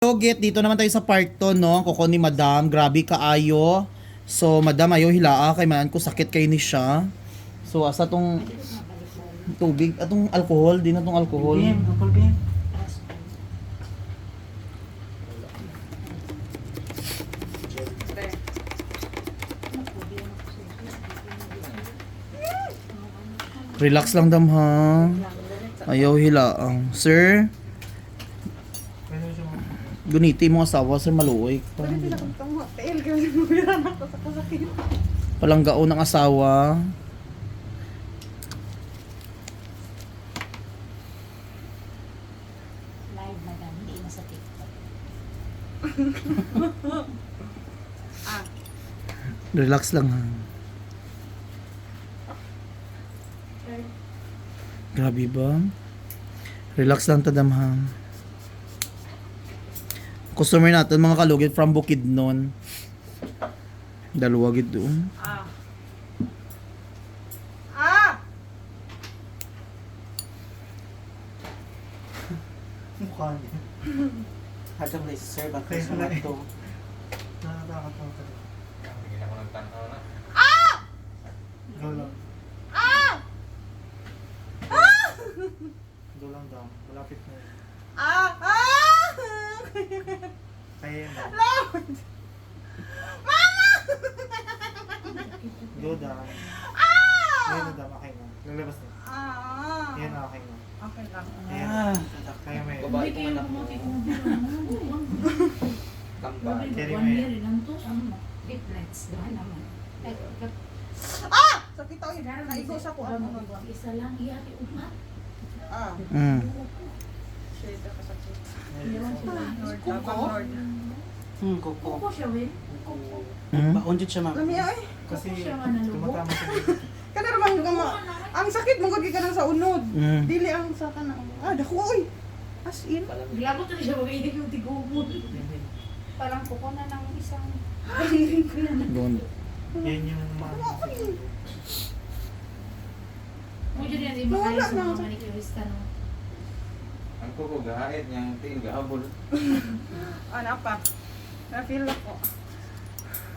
Get dito naman tayo sa part 2 no, kuko ni Madam, grabe kaayo. So Madam ayo hilaa kay man ko sakit kay ni siya. So asa tong tubig atong alcohol, di na tong alcohol. Relax lang dam ha. Ayaw hilaang. Sir, guniti mo asawa sir maluoy. Palanggao ng asawa. Live madam, hindi na sa TikTok. Relax lang ha. Grabe ba? Relax lang tadam ha. Customer natin mga kalugit from Bukidnon. Dalawa gid doon. Mukha niya. Hadang na sir, bakit sa mga ito? Nakakatawa ka rin. Bigyan ako ng tanaw na. Go lang. Go lang daw. Malapit na yun. Kaya yun daw. Go daw. Ayan na daw, okay na. Lalabas na. Ayan na, okay na. Okay lang. Ayan. Kaya may. Babae ko anak mo. Tambay. Carry mo yan. Bitlets, doon naman. Sakit ako yun. Naigo sa ko. Ano ba? Isa lang, iyati umat. Mm. Shade ako sa ko. Ayan. Tabang Lord. Kuko. Kuko siya, Win. Kuko. Hmm? Baon dyan siya, ma'am. Lami ay. Kasi Kuko siya nga nalubo. tumatama sa dito. Kana naman ang sakit mo gagi ka nang sa unod. Mm. Dili ang sa kanang. Dako oy. As in. Bilabot na siya, mag-inig yung tigumod. Parang kuko na ng isang kalirin ko yan. Doon. Yan yung mga. Mo dyan yan, iba kayo Wala sa na. mga manicurista, no? Ang kuko gahait niyang tingin gahabol. Ano pa? Na-feel ako.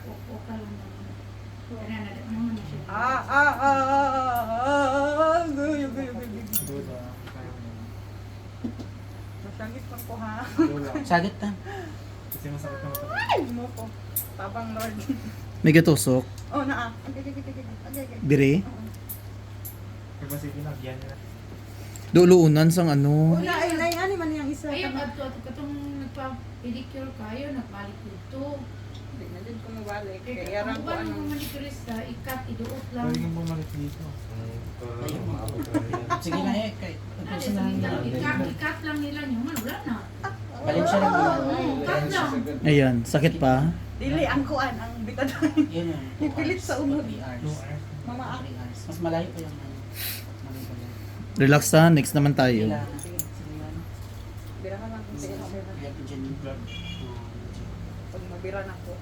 Kuko ka lang naman. Kaya naman na siya. Guyo. Go daw. Kaya mo. Masagit pa ko ha. Go lang. Sagit ta. Kasi masakit na mata. Ay, mo ko. Tabang Lord. May gatusok. Oh, naa. Okay. Bire. Kasi sige, nagyan nila. Duluunan sang ano. Una ay ani man yang isa. Ayaw, ato katong nagpa-pedicure kayo, nagbalik dito. Hindi na din ko mabalik. Kaya Kaya ang ko buwan ano. ng manicurista, ikat, iduot lang. Pwede kang bumalik dito. Sige na eh, kay Ano, ikat lang nila nyo, man, wala na. Balin siya lang naman. Ikat lang. Ayan, sakit pa. Dili ang kuan ang bitaday. Yun yun. Ipilit sa umod. 3 hours. Mama, 3 hours. Mas malayo pa yung ano. Malayo pa yan. Relax ha, next naman tayo. Kailangan na. Sige, sige yan. bira ka lang. Sige, okay na. Kaya po dyan yung Blood. Pag mabira na ko.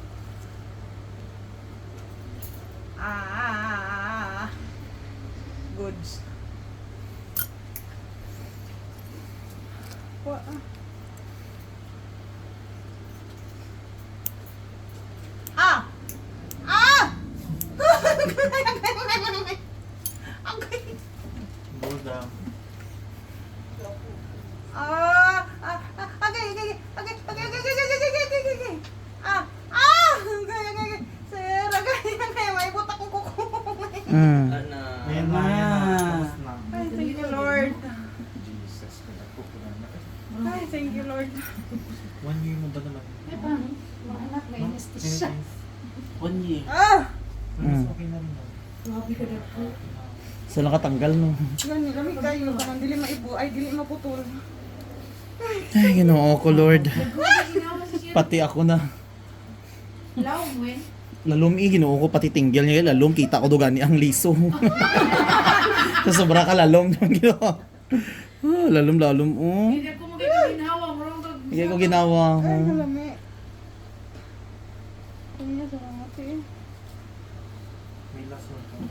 Goods. Go daw. Mm. Ayan na, ayan na. Tapos na. Ay, thank you, Lord. Jesus, pinagkuko na na. Ay, thank you, Lord. 1 year mo ba naman? Eh, paano? Mga anak, may anesthesia. 1 year. Mas okay na rin. Grabe ka na po. Sa nakatanggal no. Gani, lamig kayo. Kanang dili maibu, ay dili maputol. Ay, ginoo ko Lord. Nagkuha, ginawa sa siya. Pati ako na. Law, Win. Lalom ginoo ko pati tinggil niya lalom kita ko dugani ang liso. Sa sobra ka lalom ginoo. Lalom oh. Hindi ako magiginawa. Marang kag... Hindi ko ginawa. Ay, oh. kalami. Kanya sa mga May last one ka.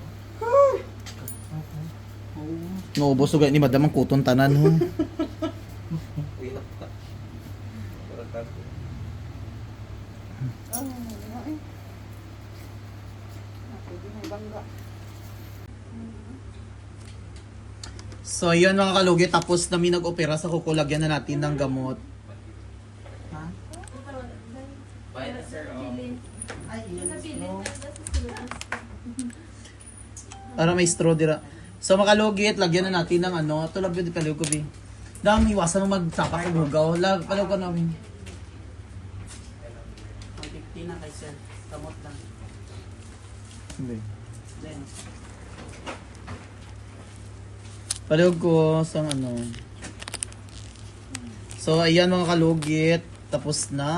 Naubos ugay ni madam ang kuton tanan ho. Uy, nakita. Parang Tapos, Oh, ano eh. Pwede na ibangga. So, yun mga kalugi, tapos namin nag-opera sa kuko, lagyan na natin ng gamot. Ha? Bye na sir. Ay, yun. No. Para may straw dira. So, mga kalugit, lagyan na natin ng ano. Ito lang yun, paliw ko, bi. Dami, iwasan mo magsapak sa bugaw. Paliw ko namin. 150 na kay sir. Kamot lang. Hindi. Then, Paliw ko sa ano. So, ayan mga kalugit. Tapos na.